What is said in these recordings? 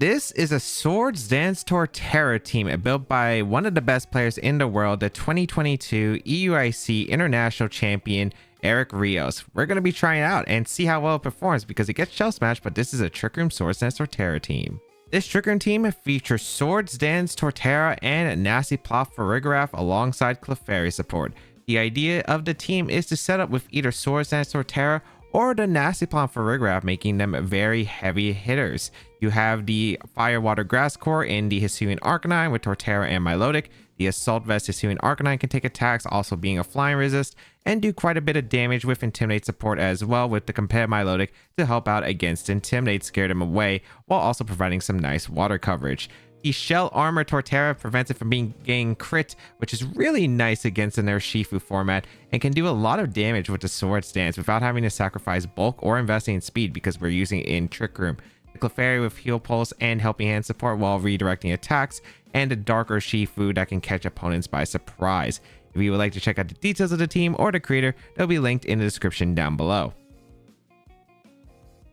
This is a Swords Dance Torterra team built by one of the best players in the world, the 2022 EUIC International Champion, Eric Rios. We're going to be trying it out and see how well it performs because it gets shell smashed, but this is a Trick Room Swords Dance Torterra team. This Trick Room team features Swords Dance Torterra and Nasty Plot for Rigoraph alongside Clefairy support. The idea of the team is to set up with either Swords Dance Torterra or the Nasty Plant for Rigoraph, making them very heavy hitters. You have the Fire Water Grass Core in the Hisuian Arcanine with Torterra and Milotic. The Assault Vest Hisuian Arcanine can take attacks, also being a flying resist, and do quite a bit of damage with Intimidate support as well, with the Compare Milotic to help out against Intimidate, scare them away, while also providing some nice water coverage. The Shell Armor Torterra prevents it from getting crit, which is really nice against the Urshifu format, and can do a lot of damage with the Swords Dance without having to sacrifice bulk or investing in speed because we're using it in Trick Room. The Clefairy with Heal Pulse and Helping Hand support while redirecting attacks, and the Dark Urshifu that can catch opponents by surprise. If you would like to check out the details of the team or the creator, they'll be linked in the description down below.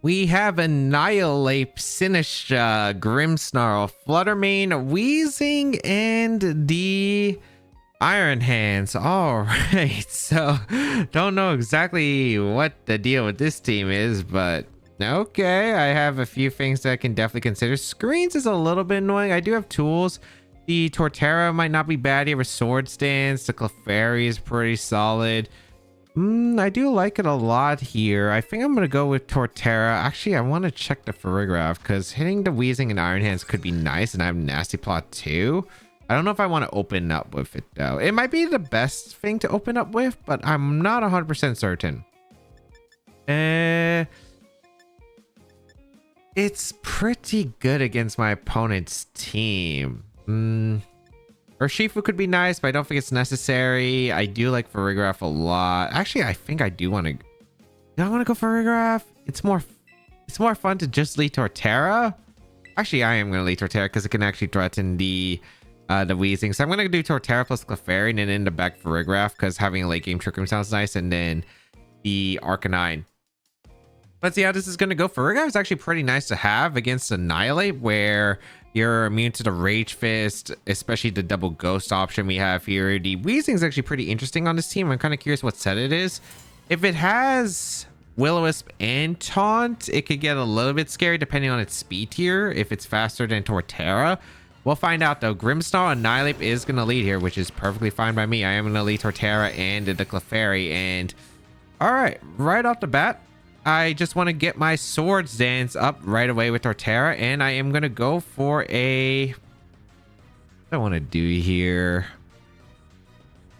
We have Annihilate, Sinistra, Grimmsnarl, Fluttermane, Wheezing, and the Iron Hands. All right, so don't know exactly what the deal with this team is, but okay, I have a few things that I can definitely consider. Screens is a little bit annoying. I do have tools. The Torterra might not be bad here with Swords Dance. The Clefairy is pretty solid. I do like it a lot here. I think I'm going to go with Torterra. Actually, I want to check the Farigiraf because hitting the Wheezing and Iron Hands could be nice, and I have Nasty Plot too. I don't know if I want to open up with it though. It might be the best thing to open up with, but I'm not 100% certain. It's pretty good against my opponent's team. Urshifu could be nice, but I don't think it's necessary. I do like Farigiraf a lot. Actually, I think I do want to. Do I want to go Farigiraf? It's more fun to just lead Torterra. Actually, I am going to lead Torterra because it can actually threaten the Wheezing. So I'm going to do Torterra plus Clefairy and then in the back Farigiraf because having a late game Trick Room sounds nice, and then the Arcanine. Let's see how this is going to go. Farigiraf is actually pretty nice to have against Annihilate, where you're immune to the Rage Fist, especially the double ghost option we have here. The Wheezing is actually pretty interesting on this team. I'm kind of curious what set it is. If it has Will-O-Wisp and Taunt, it could get a little bit scary depending on its speed tier, if it's faster than Torterra. We'll find out though. Grimmsnarl and Annihilate is going to lead here, which is perfectly fine by me. I am going to lead Torterra and the Clefairy. And all right, right off the bat, I just want to get my Swords Dance up right away with Torterra, and I am going to go for a... What do I want to do here?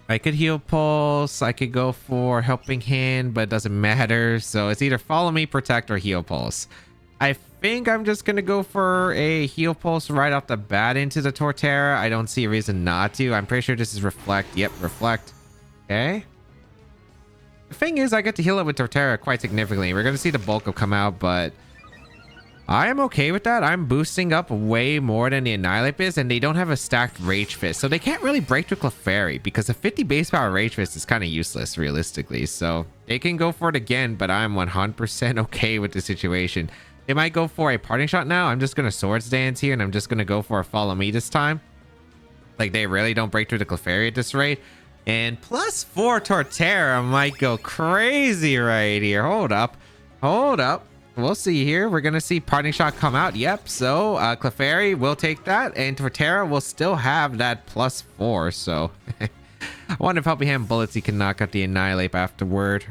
I could Heal Pulse. I could go for Helping Hand, but it doesn't matter. So it's either Follow Me, Protect, or Heal Pulse. I think I'm just going to go for a Heal Pulse right off the bat into the Torterra. I don't see a reason not to. I'm pretty sure this is Reflect. Yep, Reflect. Okay. The thing is, I get to heal it with Torterra quite significantly. We're going to see the bulk of come out, but I am okay with that. I'm boosting up way more than the Annihilate is, and they don't have a stacked Rage Fist, so they can't really break through Clefairy because a 50 base power Rage Fist is kind of useless, realistically. So they can go for it again, but I'm 100% okay with the situation. They might go for a Parting Shot now. I'm just going to Swords Dance here, and I'm just going to go for a Follow Me this time. Like, they really don't break through the Clefairy at this rate. And +4 Torterra might go crazy right here. Hold up. We'll see here. We're going to see Parting Shot come out. Yep. So Clefairy will take that. And Torterra will still have that +4. So I wonder if Helping Hand Bullets he can knock out the Annihilate afterward.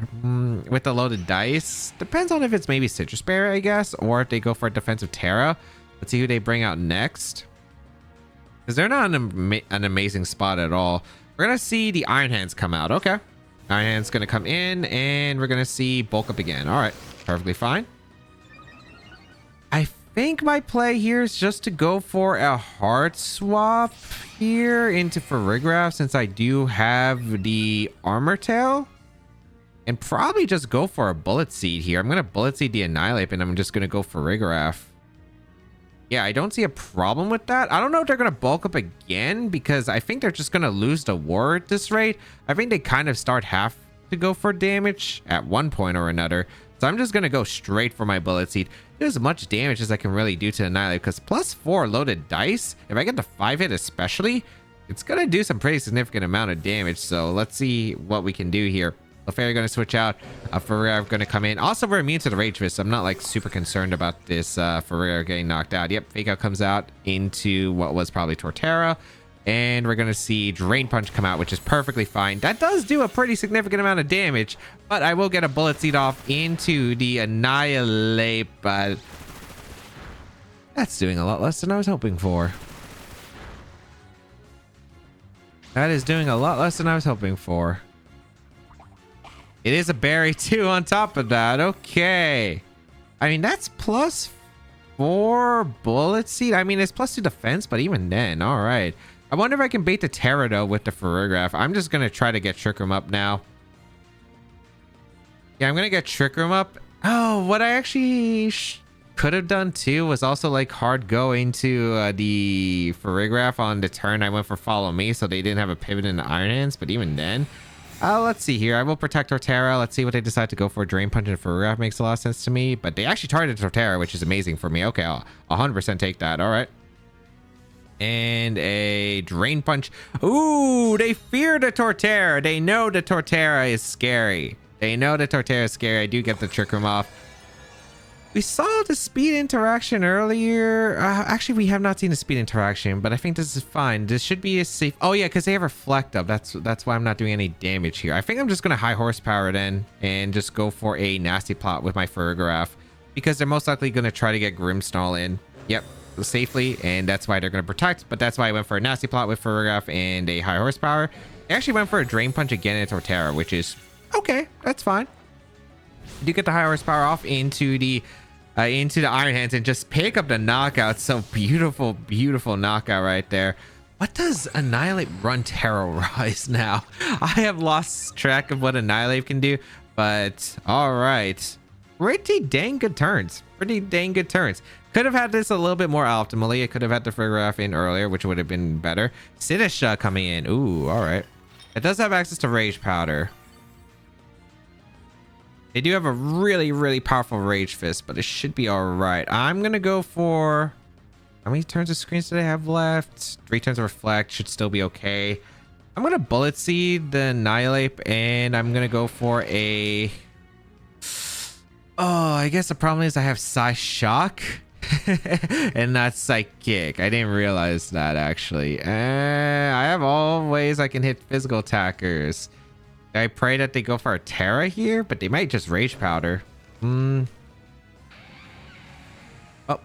With the loaded dice. Depends on if it's maybe Citrus Berry, I guess. Or if they go for a Defensive Terra. Let's see who they bring out next. Because they're not an amazing spot at all. We're going to see the Iron Hands come out. Okay. Iron Hands going to come in, and we're going to see bulk up again. All right. Perfectly fine. I think my play here is just to go for a Heart Swap here into Farigiraf, since I do have the Armor Tail. And probably just go for a Bullet Seed here. I'm going to Bullet Seed the Annihilate, and I'm just going to go for Farigiraf. Yeah, I don't see a problem with that. I don't know if they're going to bulk up again because I think they're just going to lose the war at this rate. I think they kind of have to go for damage at one point or another. So I'm just going to go straight for my Bullet Seed. Do as much damage as I can really do to Annihilate, because +4 loaded dice, if I get the 5 hit especially, it's going to do some pretty significant amount of damage. So let's see what we can do here. Clefairy going to switch out. Ferreira going to come in. Also, we're immune to the Rage Fist, so I'm not like super concerned about this Ferreira getting knocked out. Yep, Fake Out comes out into what was probably Torterra. And we're going to see Drain Punch come out, which is perfectly fine. That does do a pretty significant amount of damage, but I will get a Bullet Seed off into the Annihilate, but that's doing a lot less than I was hoping for. That is doing a lot less than I was hoping for. It is a berry too on top of that. Okay. I mean, that's +4 Bullet Seed. I mean, it's +2 defense, but even then, all right. I wonder if I can bait the Terra, though, with the Ferrigraph. I'm just going to try to get Trick Room up now. Yeah, I'm going to get Trick Room up. Oh, what I actually could have done, too, was also, like, hard go into the Ferrigraph on the turn I went for Follow Me, so they didn't have a pivot in the Iron Hands. But even then, let's see here. I will protect Torterra. Let's see what they decide to go for. Drain Punch and Ferrigraph makes a lot of sense to me. But they actually targeted Torterra, which is amazing for me. Okay, I'll 100% take that. All right. And a Drain Punch. Ooh, they fear the Torterra. They know the Torterra is scary. They know the Torterra is scary. I do get the Trick Room off. We saw the speed interaction earlier. Actually, we have not seen the speed interaction, but I think this is fine. This should be a safe. Oh yeah, because they have Reflect Up. That's why I'm not doing any damage here. I think I'm just gonna high horsepower then and just go for a Nasty Plot with my Ferrigraph, because they're most likely gonna try to get Grimmsnarl in. Yep. Safely, and that's why they're going to protect, but that's why I went for a Nasty Plot with Ferrigraph and a high horsepower. I actually went for a Drain Punch again in Torterra, which is okay. That's fine. You do get the high horsepower off into the Iron Hands and just pick up the knockout. So beautiful, beautiful knockout right there. What does Annihilate run Terrorize now? I have lost track of what Annihilate can do, but all right. Pretty dang good turns. Pretty dang good turns. Could have had this a little bit more optimally. I could have had the Ferrigraph in earlier, which would have been better. Sinistra coming in. Ooh, all right. It does have access to Rage Powder. They do have a really, really powerful Rage Fist, but it should be all right. I'm going to go for... How many turns of screens do they have left? 3 turns of Reflect. Should still be okay. I'm going to Bullet Seed the Annihilate, and I'm going to go for a... Oh, I guess the problem is I have Psy Shock and not Psychic. I didn't realize that, actually. I have all ways I can hit physical attackers. I pray that they go for a Terra here, but they might just Rage Powder. Oh,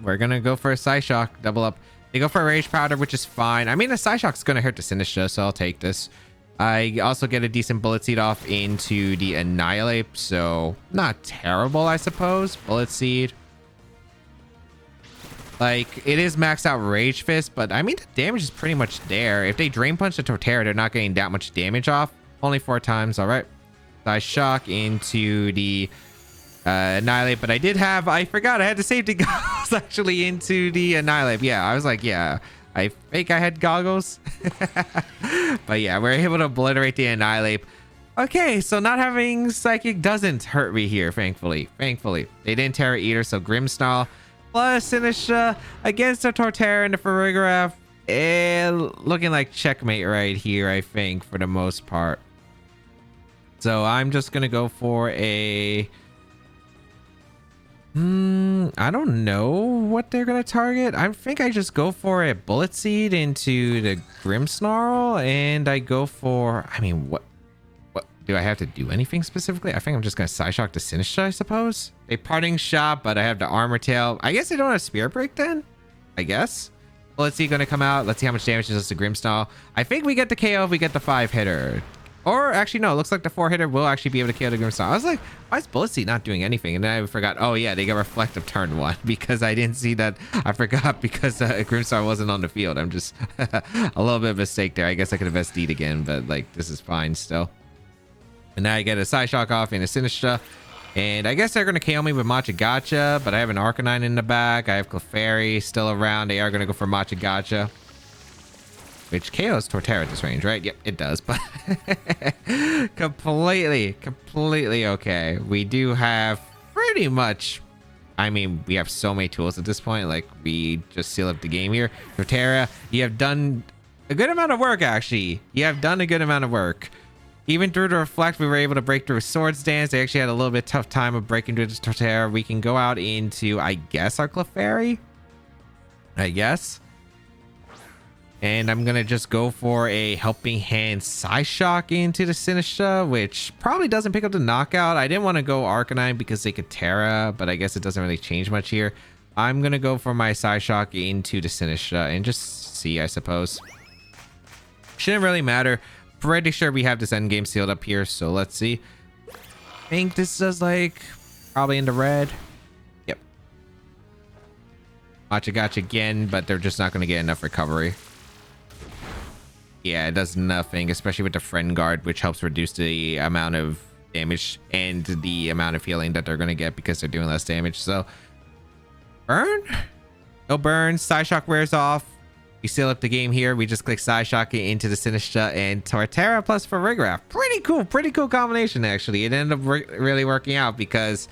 we're going to go for a Psy Shock. Double up. They go for a Rage Powder, which is fine. I mean, the Psy Shock's going to hurt the Sinistra, so I'll take this. I also get a decent Bullet Seed off into the Annihilate, so not terrible, I suppose. Bullet Seed. Like, it is maxed out Rage Fist, but I mean, the damage is pretty much there. If they Drain Punch the Torterra, they're not getting that much damage off. Only 4 times, all right. Psy Shock into the Annihilate, but I forgot I had the safety goggles actually into the Annihilate. Yeah, I was like, yeah. I think I had goggles. But yeah, we're able to obliterate the Annihilate. Okay, so not having Psychic doesn't hurt me here, thankfully. Thankfully. They didn't Terra either, so Grimmsnarl plus Sinistra against the Torterra and the Ferrigraph. Looking like checkmate right here, I think, for the most part. So I'm just going to go for a... I don't know what they're going to target. I think I just go for a Bullet Seed into the Grimmsnarl, and I go for... I mean, what do I have to do anything specifically? I think I'm just going to Psy Shock the Sinistra, I suppose. A Parting Shot, but I have the Armor Tail. I guess they don't have Spirit Break then? I guess. Bullet Seed going to come out. Let's see how much damage it does to Grimmsnarl. I think we get the KO if we get the 5-hitter. Or actually, no, it looks like the 4-hitter will actually be able to KO the Grimmsnarl. I was like, why is Bullet Seed not doing anything? And then I forgot, oh yeah, they got Reflective turn 1 because I didn't see that. I forgot because Grimmsnarl wasn't on the field. I'm just a little bit of a mistake there. I guess I could have SD'd again, but like, this is fine still. And now I get a Psy Shock off and a Sinistra. And I guess they're going to KO me with Matcha Gotcha, but I have an Arcanine in the back. I have Clefairy still around. They are going to go for Matcha Gotcha. Which KOs Torterra at this range, right? Yep, it does, but completely okay. We do have pretty much, I mean, we have so many tools at this point. Like, we just seal up the game here. Torterra, you have done a good amount of work, actually. You have done a good amount of work. Even through the Reflect, we were able to break through Swords Dance. They actually had a little bit tough time of breaking through the Torterra. We can go out into, I guess, our Clefairy. I guess. And I'm going to just go for a Helping Hand Psyshock into the Sinistra, which probably doesn't pick up the knockout. I didn't want to go Arcanine because they could Terra, but I guess it doesn't really change much here. I'm going to go for my Psyshock into the Sinistra and just see, I suppose. Shouldn't really matter. Pretty sure we have this endgame sealed up here, so let's see. I think this is like probably into red. Yep. Gotcha again, but they're just not going to get enough recovery. Yeah, it does nothing, especially with the Friend Guard, which helps reduce the amount of damage and the amount of healing that they're going to get because they're doing less damage. So, burn? No burn. Psyshock wears off. We seal up the game here. We just click Psyshock into the Sinistra and Torterra plus Farigiraf. Pretty cool combination, actually. It ended up really working out because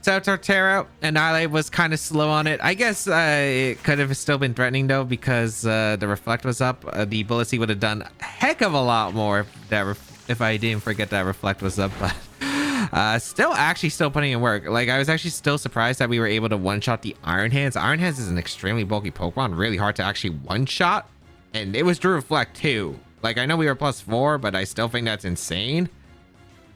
Torterra, Annihilate was kind of slow on it. I guess it could have still been threatening, though, because the Reflect was up. The Bullet Seed would have done a heck of a lot more if I didn't forget that Reflect was up, but still putting in work. Like, I was actually still surprised that we were able to one-shot the Iron Hands. Iron Hands is an extremely bulky Pokemon, really hard to actually one-shot, and it was Drew Reflect too. Like, I know we were +4, but I still think that's insane.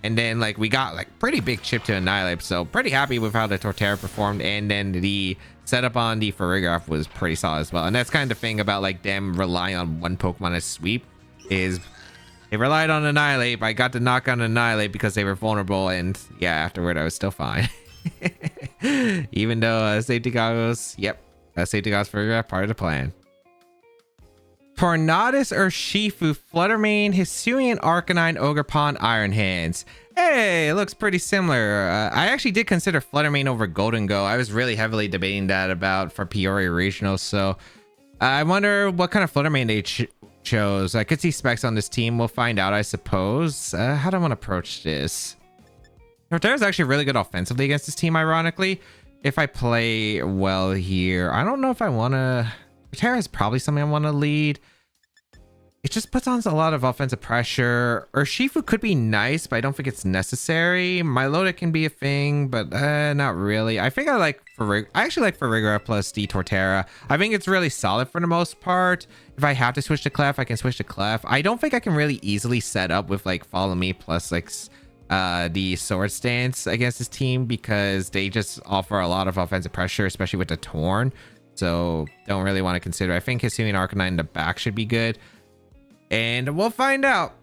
And then, like, we got like pretty big chip to Annihilate, so pretty happy with how the Torterra performed. And then the setup on the Farigiraf was pretty solid as well. And that's kind of the thing about like them relying on one Pokemon as sweep is they relied on Annihilate, but I got to knock on Annihilate because they were vulnerable, and yeah, afterward I was still fine. Even though safety goggles, yep, safety goggles for part of the plan. Tornadus Urshifu, Fluttermane, Hisuian, Arcanine, Ogerpon, Iron Hands. Hey, it looks pretty similar. I actually did consider Fluttermane over Golden Go. I was really heavily debating that for Peoria Regionals, so I wonder what kind of Fluttermane they chose. I could see specs on this team. We'll find out, I suppose. How do I want to approach this? Torterra's actually really good offensively against this team, ironically. If I play well here, I don't know if I want to... Torterra is probably something I want to lead. It just puts on a lot of offensive pressure. Urshifu could be nice, but I don't think it's necessary. Milotic can be a thing, but not really. I think I actually like Farigiraf plus the Torterra. I think it's really solid for the most part. If I have to switch to Clef, I can switch to Clef. I don't think I can really easily set up with like Follow Me plus like the Swords Dance against this team because they just offer a lot of offensive pressure, especially with the Torn. So don't really want to consider. I think Hisuian Arcanine in the back should be good. And we'll find out.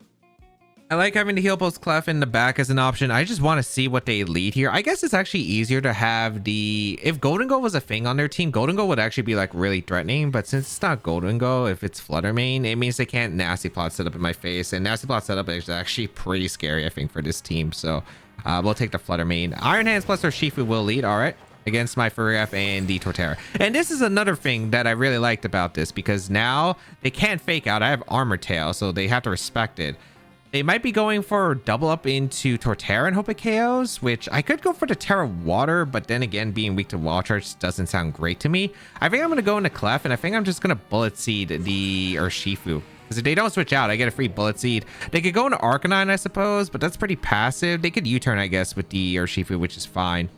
I like having the Heal Post Clef in the back as an option. I just want to see what they lead here. I guess it's actually easier to have if Golden Go was a thing on their team, Golden Go would actually be like really threatening. But since it's not Golden Go, if it's Fluttermane, it means they can't Nasty Plot set up in my face. And Nasty Plot setup is actually pretty scary, I think, for this team. So we'll take the Fluttermane. Iron Hands plus Urshifu will lead. All right. Against my Farigiraf and the Torterra. And this is another thing that I really liked about this, because now they can't fake out. I have Armor Tail, so they have to respect it. They might be going for double up into Torterra and hope it KOs, which I could go for the Terra Water, but then again, being weak to Wall Charge doesn't sound great to me. I think I'm going to go into Clef, and I think I'm just going to Bullet Seed the Urshifu. Because if they don't switch out, I get a free Bullet Seed. They could go into Arcanine, I suppose, but that's pretty passive. They could U-turn, I guess, with the Urshifu, which is fine.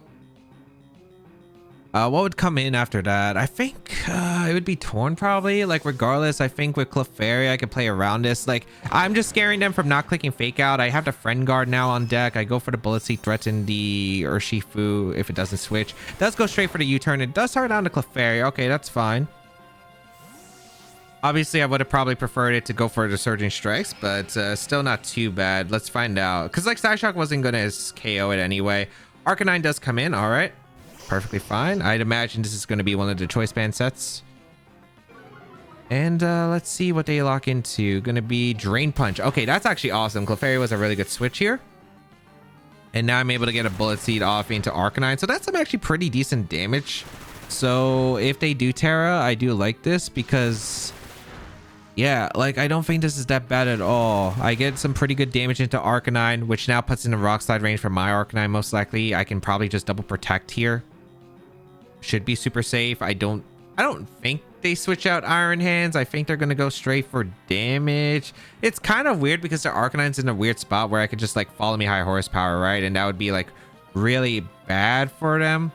What would come in after that? I think it would be Torn probably. Like, regardless, I think with Clefairy I could play around this. Like, I'm just scaring them from not clicking Fake Out. I have the Friend Guard now on deck. I go for the Bullet Seed, threaten the Urshifu if it doesn't switch. It does go straight for the U-turn. It does start down to Clefairy. Okay, that's fine. Obviously, I would have probably preferred it to go for the Surging Strikes, but still not too bad. Let's find out. Because, like, Psyshock wasn't going to KO it anyway. Arcanine does come in. All right. Perfectly fine. I'd imagine this is going to be one of the choice band sets. And let's see what they lock into. Going to be Drain Punch. Okay, that's actually awesome. Clefairy was a really good switch here. And now I'm able to get a Bullet Seed off into Arcanine. So that's some actually pretty decent damage. So if they do Terra, I do like this because Yeah, like I don't think this is that bad at all. I get some pretty good damage into Arcanine, which now puts in a Rock Slide range for my Arcanine most likely. I can probably just double protect here. Should be super safe. I don't think they switch out Iron Hands. I think they're gonna go straight for damage. It's kind of weird because their Arcanine's in a weird spot where I could just like follow me high horsepower, right? And that would be like really bad for them.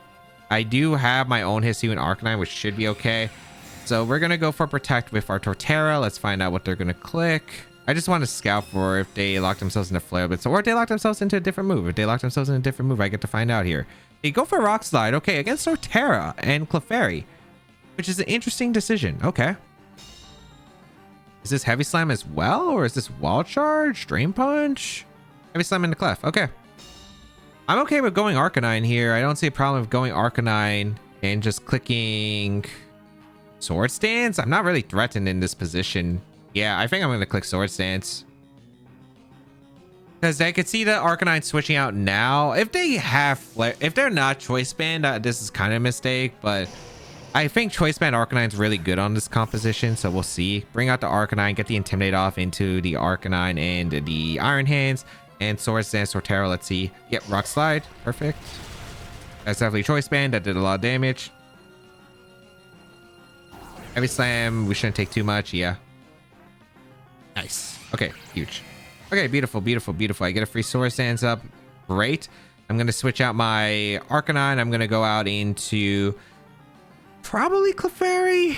I do have my own Hisuian Arcanine, which should be okay. So we're gonna go for protect with our Torterra. Let's find out what they're gonna click. I just want to scout for if they lock themselves into Flare Blitz or if they lock themselves into a different move. If they lock themselves into a different move, I get to find out here. They go for Rock Slide. Okay, against Torterra and Clefairy, which is an interesting decision. Okay. Is this Heavy Slam as well? Or is this Wall Charge? Drain Punch? Heavy Slam into Clef. Okay. I'm okay with going Arcanine here. I don't see a problem with going Arcanine and just clicking Swords Dance. I'm not really threatened in this position. Yeah, I think I'm going to click Swords Dance. Because I could see the Arcanine switching out now. If they have Flare, if they're not Choice Band, this is kind of a mistake. But I think Choice Band Arcanine's really good on this composition. So we'll see. Bring out the Arcanine, get the Intimidate off into the Arcanine and the Iron Hands. And Swords Dance Torterra, let's see. Yep, Rock Slide. Perfect. That's definitely Choice Band. That did a lot of damage. Heavy Slam, we shouldn't take too much. Yeah. Nice. Okay, huge. Okay, beautiful, beautiful, beautiful. I get a free Swords Dance up. Great. I'm going to switch out my Arcanine. I'm going to go out into probably Clefairy.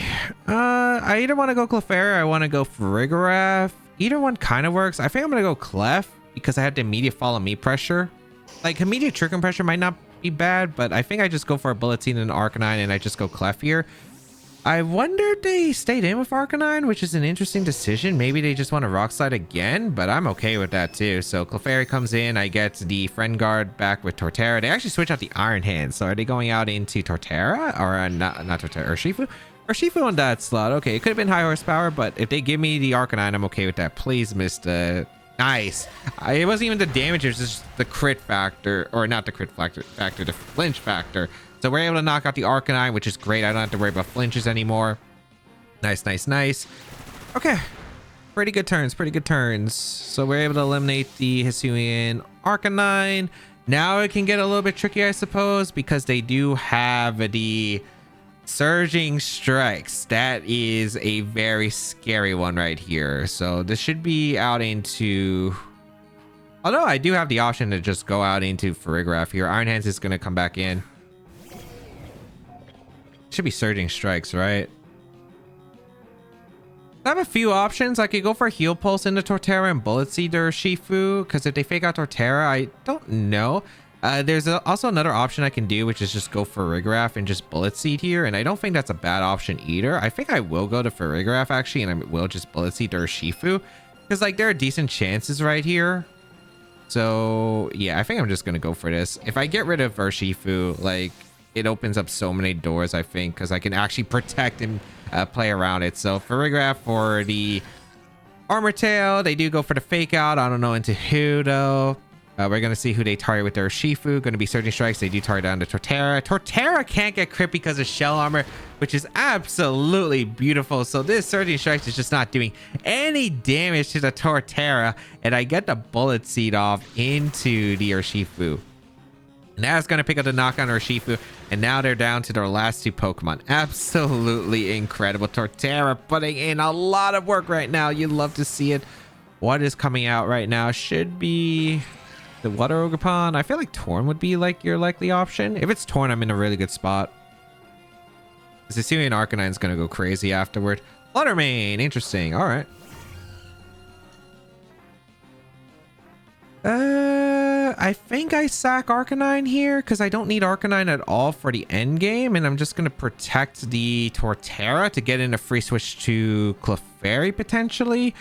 I either want to go Clefairy or I want to go Farigiraf. Either one kind of works. I think I'm going to go Clef because I have the immediate follow me pressure. Like, immediate trick and pressure might not be bad, but I think I just go for a Bullet Seed and an Arcanine and I just go Clef here. I wonder if they stayed in with Arcanine, which is an interesting decision. Maybe they just want to Rock Slide again, but I'm okay with that too. So Clefairy comes in. I get the Friend Guard back with Torterra. They actually switch out the Iron Hands. So are they going out into Torterra or not Torterra, Urshifu? Urshifu on that slot. Okay, it could have been high horsepower, but if they give me the Arcanine, I'm okay with that. Please, Mr. Nice. It wasn't even the damage. It was just the crit factor, or not the crit factor, the flinch factor. So we're able to knock out the Arcanine, which is great. I don't have to worry about flinches anymore. Nice, nice, nice. Okay. Pretty good turns, pretty good turns. So we're able to eliminate the Hisuian Arcanine. Now it can get a little bit tricky, I suppose, because they do have the Surging Strikes. That is a very scary one right here. So this should be out into... Although I do have the option to just go out into Farigiraf here. Iron Hands is going to come back in. Should be Surging Strikes, right? I have a few options. I could go for Heal Pulse into Torterra and Bullet Seed or Shifu, because if they fake out Torterra, I don't know. There's also another option I can do, which is just go for Farigiraf and just Bullet Seed here, and I don't think that's a bad option either. I think I will go to Farigiraf actually, and I will just Bullet Seed or Shifu, because like there are decent chances right here. So yeah, I think I'm just gonna go for this. If I get rid of Urshifu, like, it opens up so many doors, I think, because I can actually protect and play around it. So Farigiraf for the Armor Tail. They do go for the fake out. I don't know into who though. We're going to see who they target with their Shifu. Going to be Surging Strikes. They do target down to Torterra. Torterra can't get crit because of Shell Armor, which is absolutely beautiful. So this Surging Strikes is just not doing any damage to the Torterra. And I get the Bullet Seed off into the Urshifu. Now it's going to pick up the knock on Urshifu. And now they're down to their last two Pokemon. Absolutely incredible. Torterra putting in a lot of work right now. You'd love to see it. What is coming out right now should be the Water Ogerpon. I feel like Torn would be like your likely option. If it's Torn, I'm in a really good spot. The Hisuian Arcanine is going to go crazy afterward. Fluttermane. Interesting. All right. I think I sack Arcanine here because I don't need Arcanine at all for the end game, and I'm just going to protect the Torterra to get in a free switch to Clefairy potentially.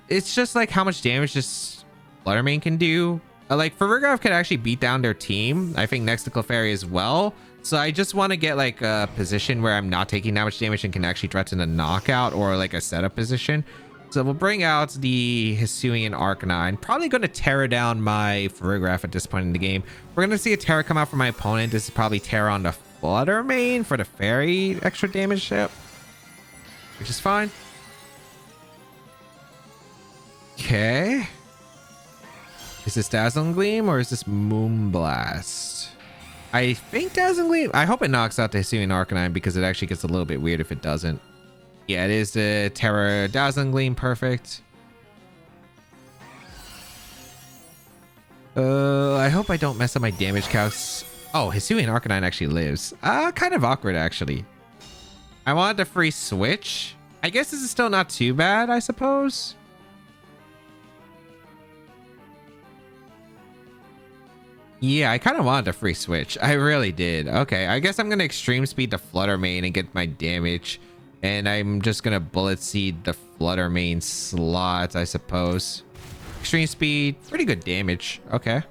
It's just like how much damage this Fluttermane can do. Like Farigiraf could actually beat down their team, I think, next to Clefairy as well. So I just want to get like a position where I'm not taking that much damage and can actually threaten a knockout or like a setup position. So we'll bring out the Hisuian Arcanine. Probably going to Terra down my Farigiraf at this point in the game. We're going to see a Terra come out for my opponent. This is probably Terra on the Fluttermane for the Fairy extra damage ship, which is fine. Okay. Is this Dazzling Gleam or is this Moonblast? I think Dazzling Gleam. I hope it knocks out the Hisuian Arcanine because it actually gets a little bit weird if it doesn't. Yeah, it is the Terra Dazzling Gleam. Perfect. I hope I don't mess up my damage calcs. Oh, Hisuian Arcanine actually lives. Kind of awkward actually. I wanted the free switch. I guess this is still not too bad, I suppose. Yeah, I kind of wanted a free switch. I really did. Okay, I guess I'm going to extreme speed the Flutter Mane and get my damage. And I'm just going to bullet seed the Flutter Mane slot, I suppose. Extreme speed, pretty good damage. Okay.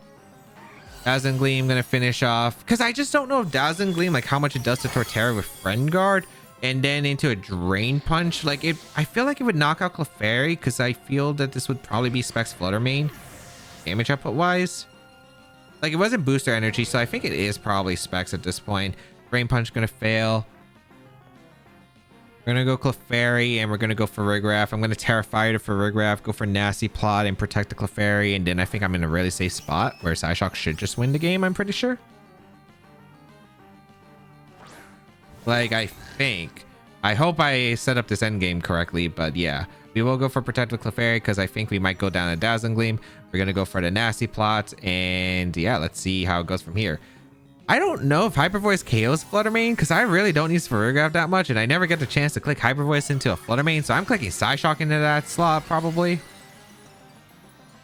Dazzling Gleam going to finish off. Because I just don't know if Dazzling Gleam, like how much it does to Torterra with Friend Guard. And then into a Drain Punch. Like, I feel like it would knock out Clefairy. Because I feel that this would probably be Specs Flutter Mane. Damage output wise. Like, it wasn't booster energy, so I think it is probably Specs at this point. Drain Punch gonna fail. We're gonna go Clefairy, and we're gonna go for Farigiraf. I'm gonna Terrify to Farigiraf, go for Nasty Plot, and protect the Clefairy, and then I think I'm in a really safe spot where Psyshock should just win the game, I'm pretty sure. Like, I think. I hope I set up this endgame correctly, but yeah. We will go for Protect the Clefairy because I think we might go down a Dazzling Gleam. We're going to go for the Nasty Plot. And yeah, let's see how it goes from here. I don't know if Hyper Voice KOs Flutter Mane because I really don't use Farigiraf that much. And I never get the chance to click Hyper Voice into a Flutter Mane. So I'm clicking Psyshock into that slot probably.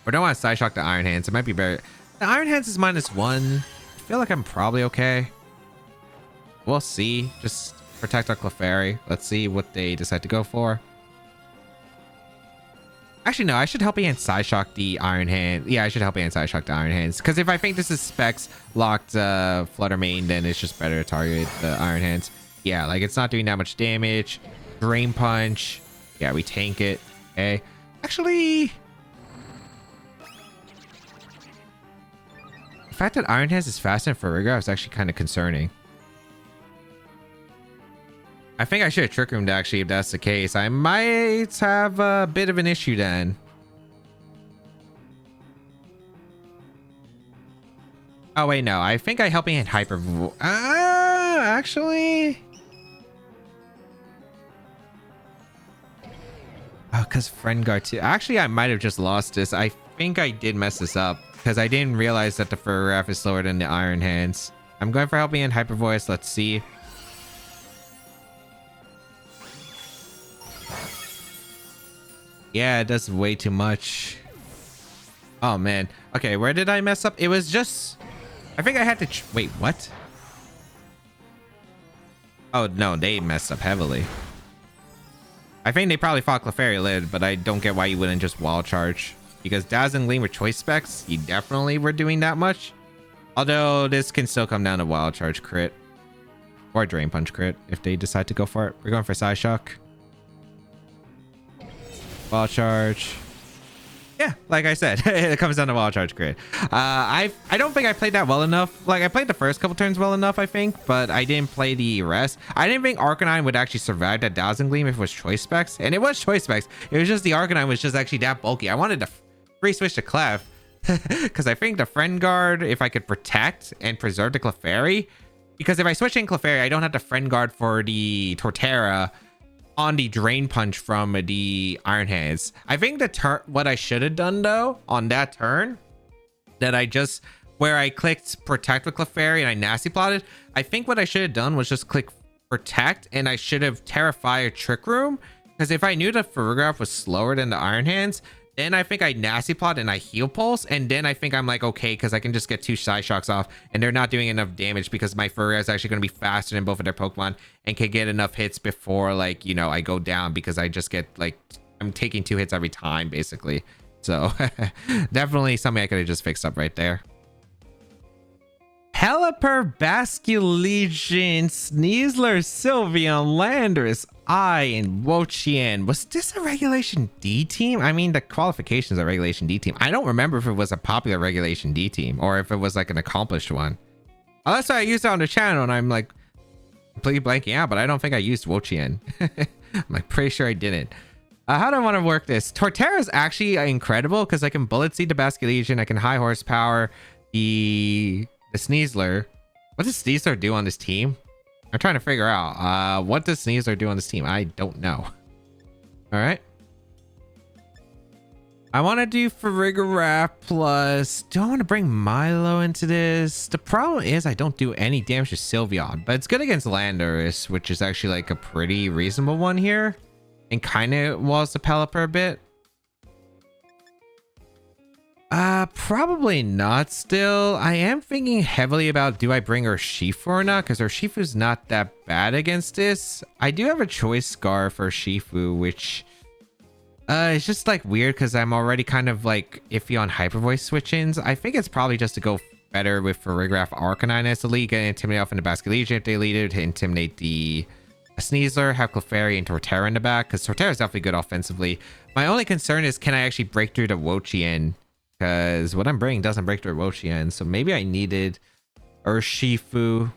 Or don't want to Psyshock the Iron Hands. It might be better. The Iron Hands is -1. I feel like I'm probably okay. We'll see. Just protect our Clefairy. Let's see what they decide to go for. Actually, no, I should help Hand Psyshock the Iron Hand. Yeah, I should help Hand Psyshock the Iron Hands. Because if I think this is Specs locked Flutter Mane, then it's just better to target the Iron Hands. Yeah, like it's not doing that much damage. Drain Punch. Yeah, we tank it. Okay. Actually, the fact that Iron Hands is faster than Farigiraf is actually kind of concerning. I think I should have Trick Roomed actually if that's the case. I might have a bit of an issue then. Oh wait, no. I think I helping in Hyper. Actually. Oh, because Friend Guard too. Actually, I might have just lost this. I think I did mess this up because I didn't realize that the Farigiraf is slower than the Iron Hands. I'm going for helping in Hyper Voice. Let's see. Yeah, it does way too much. Oh, man. Okay, where did I mess up? It was just... I think I had to... Wait, what? Oh, no, they messed up heavily. I think they probably thought Clefairy lived, but I don't get why you wouldn't just wall charge. Because Dazzling Gleam with Choice Specs, you definitely were doing that much. Although, this can still come down to Wild Charge crit. Or Drain Punch crit, if they decide to go for it. We're going for Psyshock. Wild Charge. Yeah, like I said, it comes down to Wild Charge crit. I don't think I played that well enough. Like, I played the first couple turns well enough, I think, but I didn't play the rest. I didn't think Arcanine would actually survive that Dazzling Gleam if it was Choice Specs, and it was Choice Specs. It was just the Arcanine was just actually that bulky. I wanted to free switch to Clef, because I think the Friend Guard, if I could protect and preserve the Clefairy, because if I switch in Clefairy, I don't have the Friend Guard for the Torterra on the Drain Punch from the Iron Hands. I think the turn, what I should have done though on that turn, that I just where I clicked Protect with Clefairy and I Nasty Plotted, I think what I should have done was just click Protect and I should have Terrify or Trick Room, because if I knew the Farigiraf was slower than the Iron Hands, then I think I Nasty Plot and I Heal Pulse, and then I think I'm like okay because I can just get 2 Psyshocks off and they're not doing enough damage because my Farigiraf is actually going to be faster than both of their Pokemon and can get enough hits before, like, you know, I go down, because I just get like I'm taking 2 hits every time basically. So definitely something I could have just fixed up right there. Pelipper, Basculegion, Sneasler, Sylveon, Landorus, and Wo-Chien. Was this a Regulation D team? I mean, the qualifications are Regulation D team. I don't remember if it was a popular Regulation D team or if it was like an accomplished one. Unless I used it on the channel and I'm like completely blanking out, but I don't think I used Wo-Chien. I'm like pretty sure I didn't. How do I want to work this? Torterra is actually incredible because I can Bullet Seed the Basculegion. I can high horsepower the Sneasler. What does Sneasler do on this team? I'm trying to figure out. What does Sneasler do on this team? I don't know. All right. I want to do Farigiraf plus... Do I want to bring Milo into this? The problem is I don't do any damage to Sylveon, but it's good against Landorus, which is actually like a pretty reasonable one here. And kind of walls the Pelipper a bit. Probably not still. I am thinking heavily about do I bring Urshifu or not, because Urshifu's not that bad against this. I do have a choice scar for Urshifu, which it's just like weird because I'm already kind of like iffy on Hyper Voice switch-ins. I think it's probably just to go better with Farigiraf Arcanine as the lead, get Intimidate off into Basculegion if they lead it to intimidate the Sneasler, have Clefairy and Torterra in the back, because Torterra is definitely good offensively. My only concern is can I actually break through the Wo-Chien? Because what I'm bringing doesn't break through Wo-Chien, so maybe I needed Urshifu,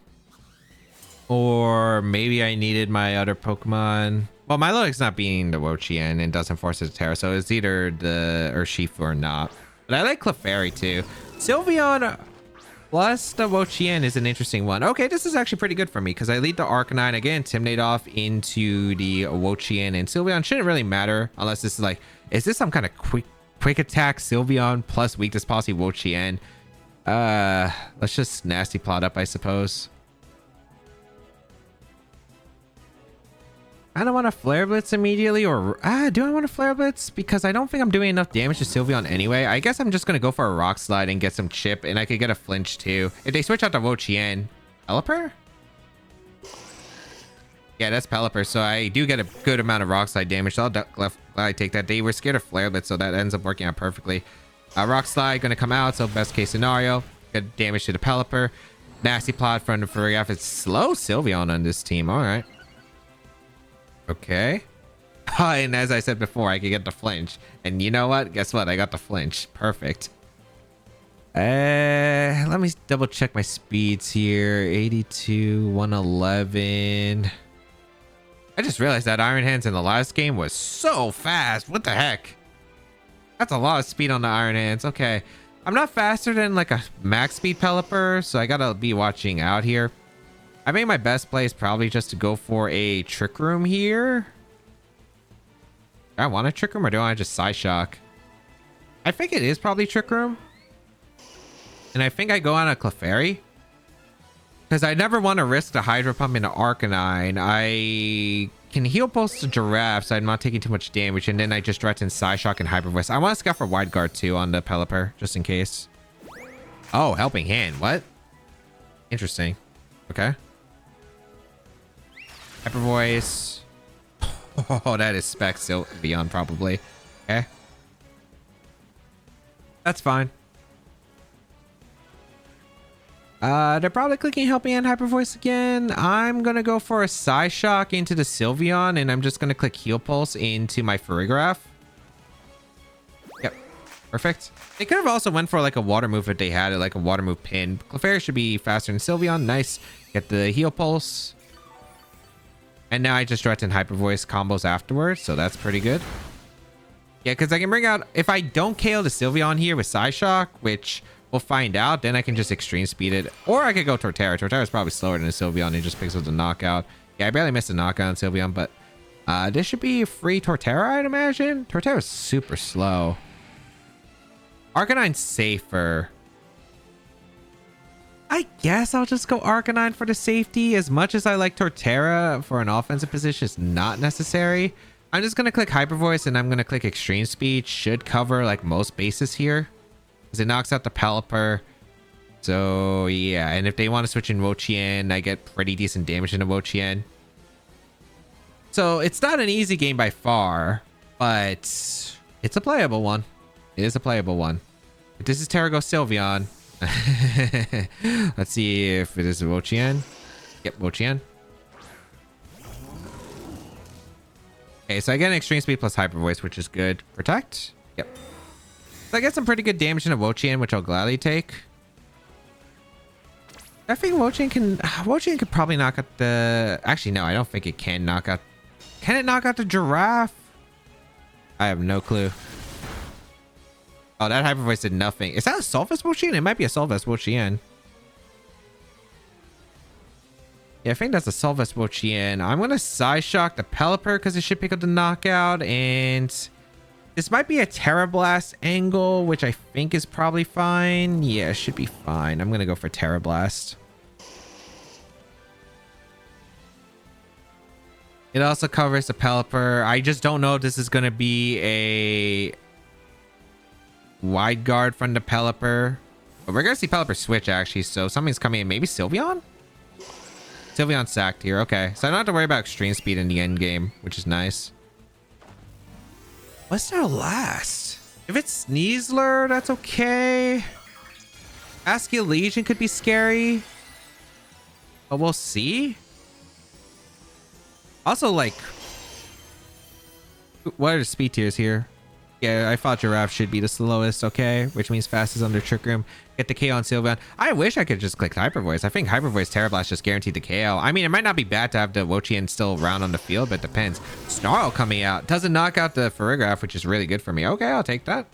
or maybe I needed my other Pokemon. Well, Milotic's not being the Wo-Chien and doesn't force it to Terra, so it's either the Urshifu or not. But I like Clefairy too. Sylveon plus the Wo-Chien is an interesting one. Okay, this is actually pretty good for me because I lead the Arcanine again, Intimidate off into the Wo-Chien, and Sylveon shouldn't really matter unless this is like, is this some kind of quick attack Sylveon plus weakness policy Wo-Chien? Let's just nasty plot up, I suppose. I don't want to Flare Blitz immediately, or do I want to Flare Blitz? Because I don't think I'm doing enough damage to Sylveon anyway. I guess I'm just going to go for a Rock Slide and get some chip, and I could get a flinch too. If they switch out to Wo-Chien. Pelipper? Yeah, that's Pelipper, so I do get a good amount of Rock Slide damage, so I'll gladly take that. They were scared of Flare Blitz, so that ends up working out perfectly. Rock Slide going to come out, so best case scenario, good damage to the Pelipper. Nasty plot from the Farigiraf. It's slow Sylveon on this team, alright. Okay. And as I said before, I could get the flinch. And you know what? Guess what? I got the flinch. Perfect. Let me double check my speeds here. 82, 111. I just realized that Iron Hands in the last game was so fast. What the heck? That's a lot of speed on the Iron Hands. Okay. I'm not faster than like a max speed Pelipper, so I gotta be watching out here. I think my best play is probably just to go for a Trick Room here. Do I want a Trick Room or do I just Psyshock? I think it is probably Trick Room. And I think I go on a Clefairy. Because I never want to risk the Hydro Pump into Arcanine. I can Heal Pulse the Giraffe, so I'm not taking too much damage. And then I just threaten Psyshock and Hyper Voice. I want to scout for Wide Guard too on the Pelipper, just in case. Oh, Helping Hand. What? Interesting. Okay. Hyper Voice. Oh, that is Spec Sylveon probably. Okay. That's fine. They're probably clicking Helping Hand Hyper Voice again. I'm gonna go for a Psyshock into the Sylveon, and I'm just gonna click Heal Pulse into my Farigiraf. Yep. Perfect. They could have also went for like a Water Move if they had it, like a Water Move pin. Clefairy should be faster than Sylveon. Nice. Get the Heal Pulse. And now I just threaten Hyper Voice combos afterwards, so that's pretty good. Yeah, because I can bring out... If I don't KO the Sylveon here with Psyshock, which we'll find out, then I can just Extreme Speed it. Or I could go Torterra. Torterra is probably slower than the Sylveon. It just picks up the knockout. Yeah, I barely missed a knockout on Sylveon, but this should be free Torterra, I'd imagine. Torterra is super slow. Arcanine's safer. I guess I'll just go Arcanine for the safety. As much as I like Torterra for an offensive position, it's not necessary. I'm just going to click Hyper Voice and I'm going to click Extreme Speed. Should cover like most bases here, because it knocks out the Pelipper. So yeah, and if they want to switch in Wo-Chien, I get pretty decent damage into Wo-Chien. So it's not an easy game by far, but it's a playable one. It is a playable one. If this is Terrago Sylveon. Let's see if it is Wo-Chien. Yep, Wo-Chien. Okay, so I get an Extreme Speed plus Hyper Voice, which is good. Protect. Yep. So I get some pretty good damage into Wo-Chien, which I'll gladly take. I think Wo-Chien could probably knock out the... Actually, no, I don't think it can knock out... Can it knock out the Giraffe? I have no clue. Oh, that Hyper Voice did nothing. Is that a Assault Vest Wo-Chien? It might be a Assault Vest Wo-Chien. Yeah, I think that's a Assault Vest Wo-Chien. I'm going to Side Shock the Pelipper because it should pick up the knockout. And this might be a Terra Blast angle, which I think is probably fine. Yeah, it should be fine. I'm going to go for Terra Blast. It also covers the Pelipper. I just don't know if this is going to be a wide guard from the Pelipper. But we're going to see Pelipper switch, actually. So something's coming in. Maybe Sylveon? Sylveon sacked here. Okay. So I don't have to worry about extreme speed in the end game, which is nice. What's their last? If it's Sneasler, that's okay. Askia Legion could be scary. But we'll see. Also, like, what are the speed tiers here? Yeah, I thought Giraffe should be the slowest, okay? Which means fastest under Trick Room. Get the KO on Sylveon. I wish I could just click Hyper Voice. I think Hyper Voice Terra Blast just guaranteed the KO. I mean, it might not be bad to have the Wo-Chien still around on the field, but it depends. Snarl coming out. Doesn't knock out the Farigiraf, which is really good for me. Okay, I'll take that.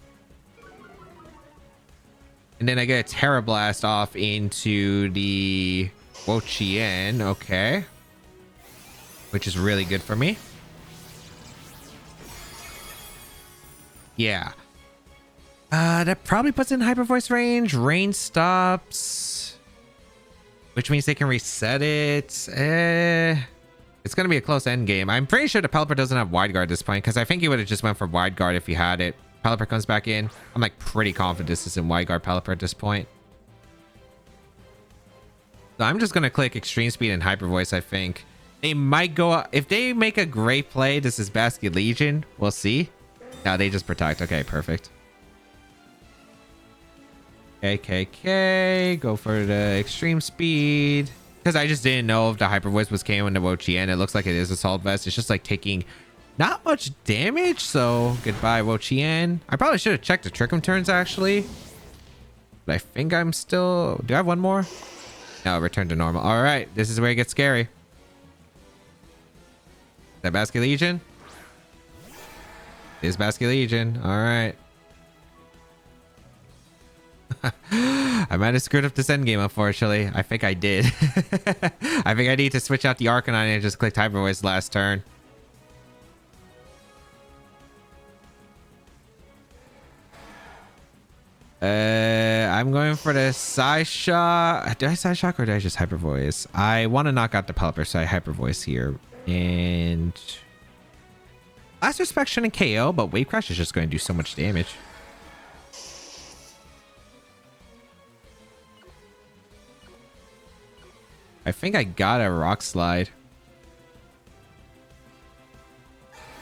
And then I get a Terra Blast off into the Wo-Chien. Okay. Which is really good for me. Yeah. That probably puts in Hyper Voice range. Rain stops. Which means they can reset it. It's going to be a close end game. I'm pretty sure the Pelipper doesn't have Wide Guard at this point, because I think he would have just went for Wide Guard if he had it. Pelipper comes back in. I'm like pretty confident this is in Wide Guard Pelipper at this point. So I'm just going to click Extreme Speed and Hyper Voice, I think. They might go... If they make a great play, this is Basket Legion. We'll see. No, they just protect. Okay, perfect. KKK. Go for the extreme speed. Because I just didn't know if the Hyper Voice was KO in the Wo-Chien. It looks like it is Assault Vest. It's just like taking not much damage. So goodbye, Wo-Chien. I probably should have checked the Trick Room turns, actually. But I think I'm still... Do I have one more? No, return to normal. All right. This is where it gets scary. Is that Basket Legion? It is Basket Legion. All right. I might have screwed up this end game, unfortunately. I think I did. I think I need to switch out the Arcanine and just click Hyper Voice last turn. I'm going for the Side Shock. Did I Side Shock or did I just Hyper Voice? I want to knock out the Pelipper, so I Hyper Voice here. And Last Respect shouldn't KO, but Wave Crash is just going to do so much damage. I think I got a Rock Slide.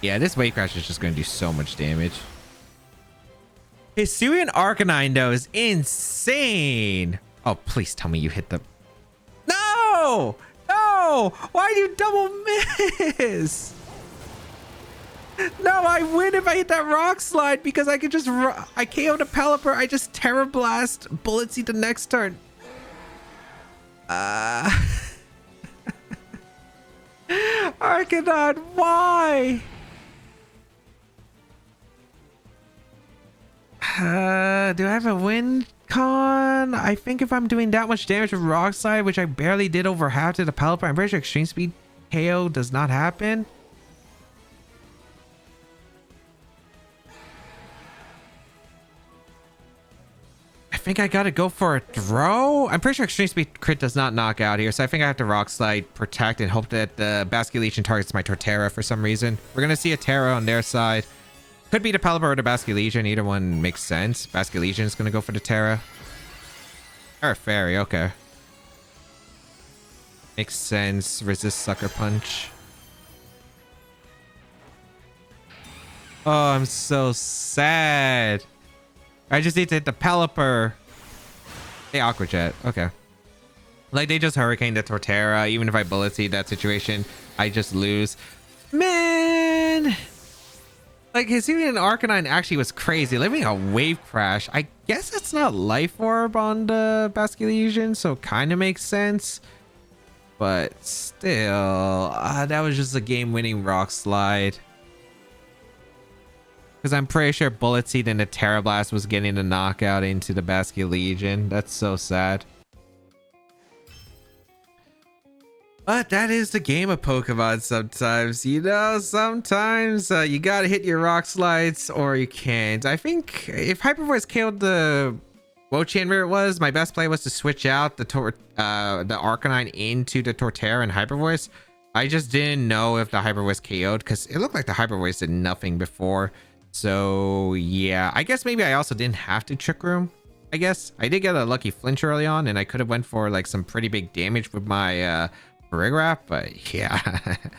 Yeah, this Wave Crash is just going to do so much damage. Hisuian Arcanine, though, is insane. Oh, please tell me you hit the... No! No! Why do you double miss? No, I win if I hit that Rock Slide because I could just... I KO the Pelipper. I just Terra Blast. Bullet Seed the next turn. Arcanine, why? Do I have a win con? I think if I'm doing that much damage with Rock Slide, which I barely did over half to the Pelipper, I'm pretty sure Extreme Speed KO does not happen. I think I gotta go for a throw. I'm pretty sure Extreme Speed crit does not knock out here, so I think I have to Rock Slide, protect, and hope that the Basket Legion targets my Torterra for some reason. We're gonna see a Terra on their side. Could be the Pelipper or the Basket Legion. Either one makes sense. Basket Legion is gonna go for the Terra. Or a Fairy, okay. Makes sense. Resist Sucker Punch. Oh, I'm so sad. I just need to hit the Pelipper. They Aqua Jet. Okay. Like, they just Hurricane the Torterra. Even if I Bullet Seed that situation, I just lose. Man! Like, Hisuian Arcanine actually was crazy. Leaving a Wave Crash. I guess it's not Life Orb on the Basket Legion, so kind of makes sense. But still, that was just a game-winning Rock Slide. Because I'm pretty sure Bullet Seed and the Terra Blast was getting the knockout into the Basket Legion. That's so sad. But that is the game of Pokemon sometimes. You know, sometimes you gotta hit your rock slides or you can't. I think if Hyper Voice killed the Wo-Chien where it was, my best play was to switch out the Arcanine into the Torterra and Hyper Voice. I just didn't know if the Hyper Voice KO'd because it looked like the Hyper Voice did nothing before. So yeah, I guess maybe I also didn't have to Trick Room. I guess I did get a lucky flinch early on and I could have went for like some pretty big damage with my Paragraph, but yeah,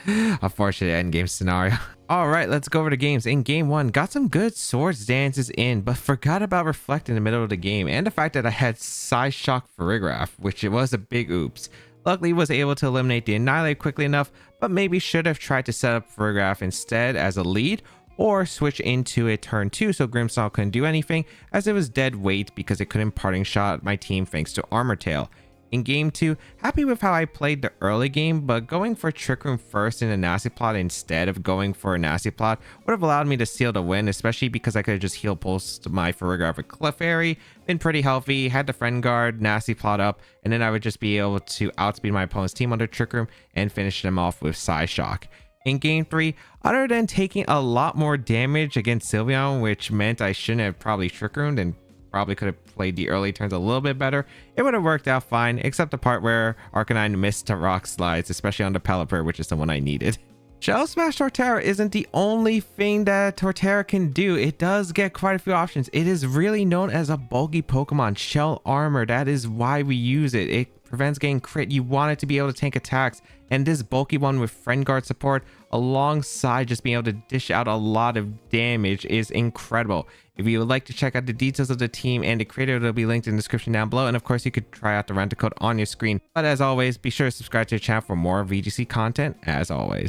unfortunate end game scenario. All right, let's go over to games. In game 1, got some good Swords dances in, but forgot about Reflect in the middle of the game and the fact that I had Psyshock Paragraph, which it was a big oops. Luckily was able to eliminate the Annihilate quickly enough, but maybe should have tried to set up Paragraph instead as a lead or switch into a turn 2 so Grimmsnarl couldn't do anything as it was dead weight because it couldn't parting shot my team thanks to Armor Tail. In game 2, happy with how I played the early game, but going for Trick Room first in a Nasty Plot instead of going for a Nasty Plot would have allowed me to seal the win, especially because I could have just heal pulsed my Farigiraf with Clefairy, been pretty healthy, had the Friend Guard, Nasty Plot up, and then I would just be able to outspeed my opponent's team under Trick Room and finish them off with Psyshock. In game 3, other than taking a lot more damage against Sylveon, which meant I shouldn't have probably Trick Roomed and probably could have played the early turns a little bit better, it would have worked out fine, except the part where Arcanine missed the rock slides, especially on the Pelipper, which is the one I needed. Shell Smash Torterra isn't the only thing that Torterra can do. It does get quite a few options. It is really known as a bulky Pokemon, Shell Armor. That is why we use it. It prevents getting crit. You want it to be able to tank attacks, and this bulky one with Friend Guard support alongside just being able to dish out a lot of damage is incredible. If you would like to check out the details of the team and the creator, it'll be linked in the description down below, and of course you could try out the rental code on your screen. But as always, be sure to subscribe to the channel for more VGC content as always.